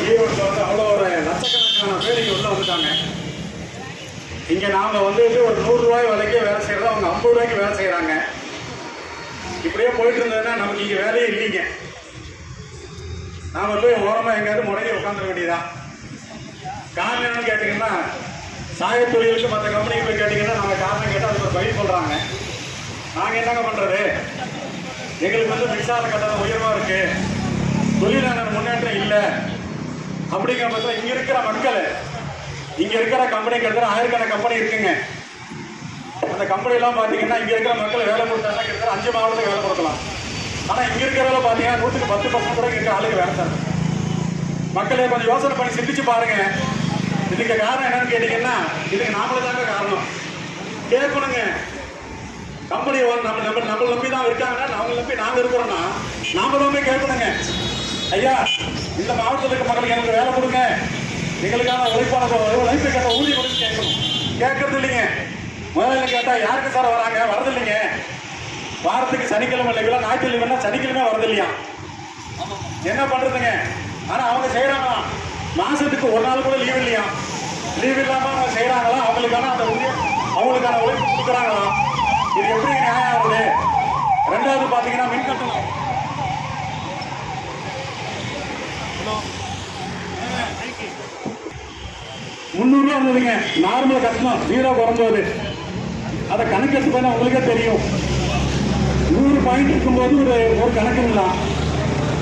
ஈரோட்டில் வந்து அவ்வளோ ஒரு லட்சக்கணக்கான பேர் இங்கே உள்ள வந்துட்டாங்க. இங்கே நாங்கள் வந்துட்டு ஒரு 100 ரூபாய் விலைக்கே வேலை செய்கிறத அவங்க 50 ரூபாய்க்கு வேலை செய்கிறாங்க. இப்படியே போயிட்டு இருந்ததுன்னா நமக்கு இங்கே வேலையே இல்லைங்க. நாம் போய் ஓரமாக எங்கேயாவது முடங்கி உட்காந்துட வேண்டியதான். காரணம் என்னன்னு கேட்டிங்கன்னா, சாயத்தொழிலுக்கு மற்ற கம்பெனிக்கு போய் கேட்டிங்கன்னா நாங்கள் காரணம் கேட்டால் அதுக்கு ஒரு பதில் சொல்கிறாங்க. நாங்கள் என்னங்க பண்ணுறது, எங்களுக்கு வந்து மின்சார கட்டணம் உயர்வாக இருக்குது, தொழிலாளர் முன்னேற்றம் இல்லை அப்படிங்கிற பட்சத்தில் இங்கே இருக்கிற மக்கள், இங்கே இருக்கிற கம்பெனி கிட்டத்தட்ட 1000 கம்பெனி இருக்குங்க. அந்த கம்பெனிலாம் பார்த்தீங்கன்னா இங்கே இருக்கிற மக்கள் வேலை கொடுத்தாங்கன்னா கிட்டத்தட்ட 5 மாவட்டத்துக்கு வேலை கொடுக்கலாம். ஆனால் இங்கே இருக்கிறவங்க பார்த்தீங்கன்னா 100க்கு 10% கூட இருக்கிற ஆளுக்கு வேலை தரும். மக்களை கொஞ்சம் யோசனை பண்ணி சிந்திச்சு பாருங்க. இதுக்கு காரணம் என்னன்னு கேட்டீங்கன்னா, இதுக்கு நாமளே தாங்க காரணம். கேட்கணுங்க. கம்பெனி நம்மளை நம்பி தான் இருக்காங்கன்னா, அவங்களை நம்பி நாங்கள் இருக்கிறோன்னா நாம தான் போய் கேட்கணுங்க. ஐயா, இந்த மாவட்டத்துக்கு மக்களுக்கு எனக்கு வேலை கொடுங்க, எங்களுக்கான உழைப்பு கேட்ட ஊதியம் கொடுத்து கேட்கணும். கேட்கறது இல்லைங்க. முதல்ல கேட்டால் யாருக்கு சார் வராங்க, வரது இல்லைங்க. வாரத்துக்கு சனிக்கிழமை இல்லைங்களா, ஞாயிற்றுக்கிழமைனா சனிக்கிழமை வரது இல்லையா, என்ன பண்ணுறதுங்க? ஆனால் அவங்க செய்கிறாங்களாம், மாதத்துக்கு ஒரு நாள் கூட லீவ் இல்லையா, லீவ் இல்லாமல் அவங்க செய்கிறாங்களா, அவங்களுக்கான அந்த ஊதியம் அவங்களுக்கான உழைப்பு கொடுக்குறாங்களாம். இது எப்படி நியாயம் ஆகுது? ரெண்டாவது பார்த்தீங்கன்னா மின் கட்டணம். 300 ரூபா இருந்ததுங்க நார்மல் கட்டணம், 0 குறைஞ்சது. அதை கணக்கெடுத்து போனால் உங்களுக்கே தெரியும். 100 பாயிண்ட் இருக்கும்போது ஒரு கணக்குங்களாம்,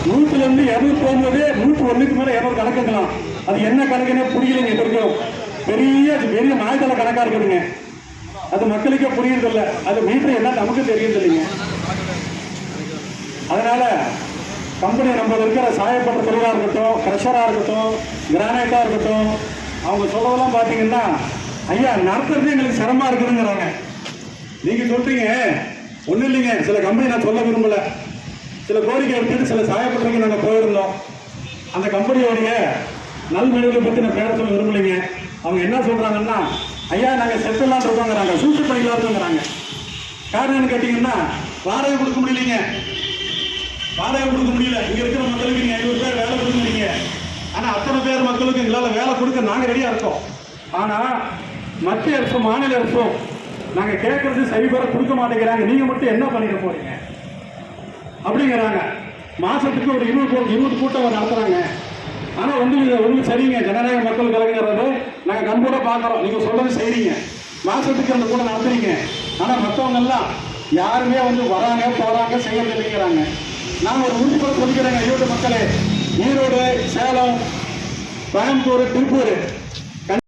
100லேருந்து 200 போகும்போது 101க்கு மேலே 200 கணக்குங்களாம். அது என்ன கணக்குன்னே புரியலைங்க. இருக்கும் பெரிய மாயத்தலை கணக்காக இருக்குதுங்க. அது மக்களுக்கே புரியுறதில்லை. அது மீட்டர் என்ன நமக்கு தெரியுறதில்லைங்க. அதனால கம்பெனி நம்ம இருக்கிற சாயப்பட்ட தொழிலாக இருக்கட்டும், க்ரஷராக இருக்கட்டும், கிரானைட்டாக இருக்கட்டும், அவங்க சொல்றதெல்லாம் பார்த்தீங்கன்னா, ஐயா நடத்துறது எங்களுக்கு சிரமமாக இருக்குதுங்கிறாங்க. நீங்கள் சொல்றீங்க ஒன்றும் இல்லைங்க. சில கம்பெனி நான் சொல்ல விரும்பல, சில கோரிக்கை எடுத்துட்டு சில சாயப்பட்டறைக்கு நாங்கள் போயிருந்தோம். அந்த கம்பெனியோடைய நல்விளைவுகளை பற்றி நான் பேர சொல்ல விரும்பலைங்க. அவங்க என்ன சொல்றாங்கன்னா, ஐயா நாங்கள் செட்டெல்லாம் இருக்கோங்கிறாங்க, சூட்டு பண்ணிக்கலாம் இருக்குங்கிறாங்க. காரணம் என்ன கேட்டீங்கன்னா, வாடகை கொடுக்க முடியலைங்க. வாடகை கொடுக்க முடியல. இங்க இருக்கிற மக்களுக்கு நீங்க 500 பேர் வேலை கொடுக்க முடியுங்க. ஆனா அத்தனை பேர் மக்களுக்கு எங்களால் வேலை கொடுக்க நாங்க ரெடியா இருக்கோம். ஆனா மத்திய அரசும் மாநில அரசும் நாங்க கேட்கறது சரிபெற கொடுக்க மாட்டேங்கிறாங்க. நீங்க மட்டும் என்ன பண்ணிக்க போறீங்க அப்படிங்கிறாங்க. மாசத்துக்கு ஒரு 20 கூட்டம் நடத்துறாங்க. ஆனா வந்து சரிங்க, ஜனநாயக மக்கள் கலைஞர்றது நாங்க கண்கூட பாக்குறோம். நீங்க சொல்றது செய்றீங்க, மாசத்துக்கு அந்த கூட நடத்துறீங்க. ஆனா மற்றவங்க எல்லாம் யாருமே வந்து வராங்க போறாங்க செய்யறது இல்லைங்கிறாங்க. நான் ஒரு உறுதிப்பட சொல்லிக்கிறேங்க, ஈரோடு மக்களே, ஈரோடு, சேலம், கோயம்புத்தூர், திருப்பூர்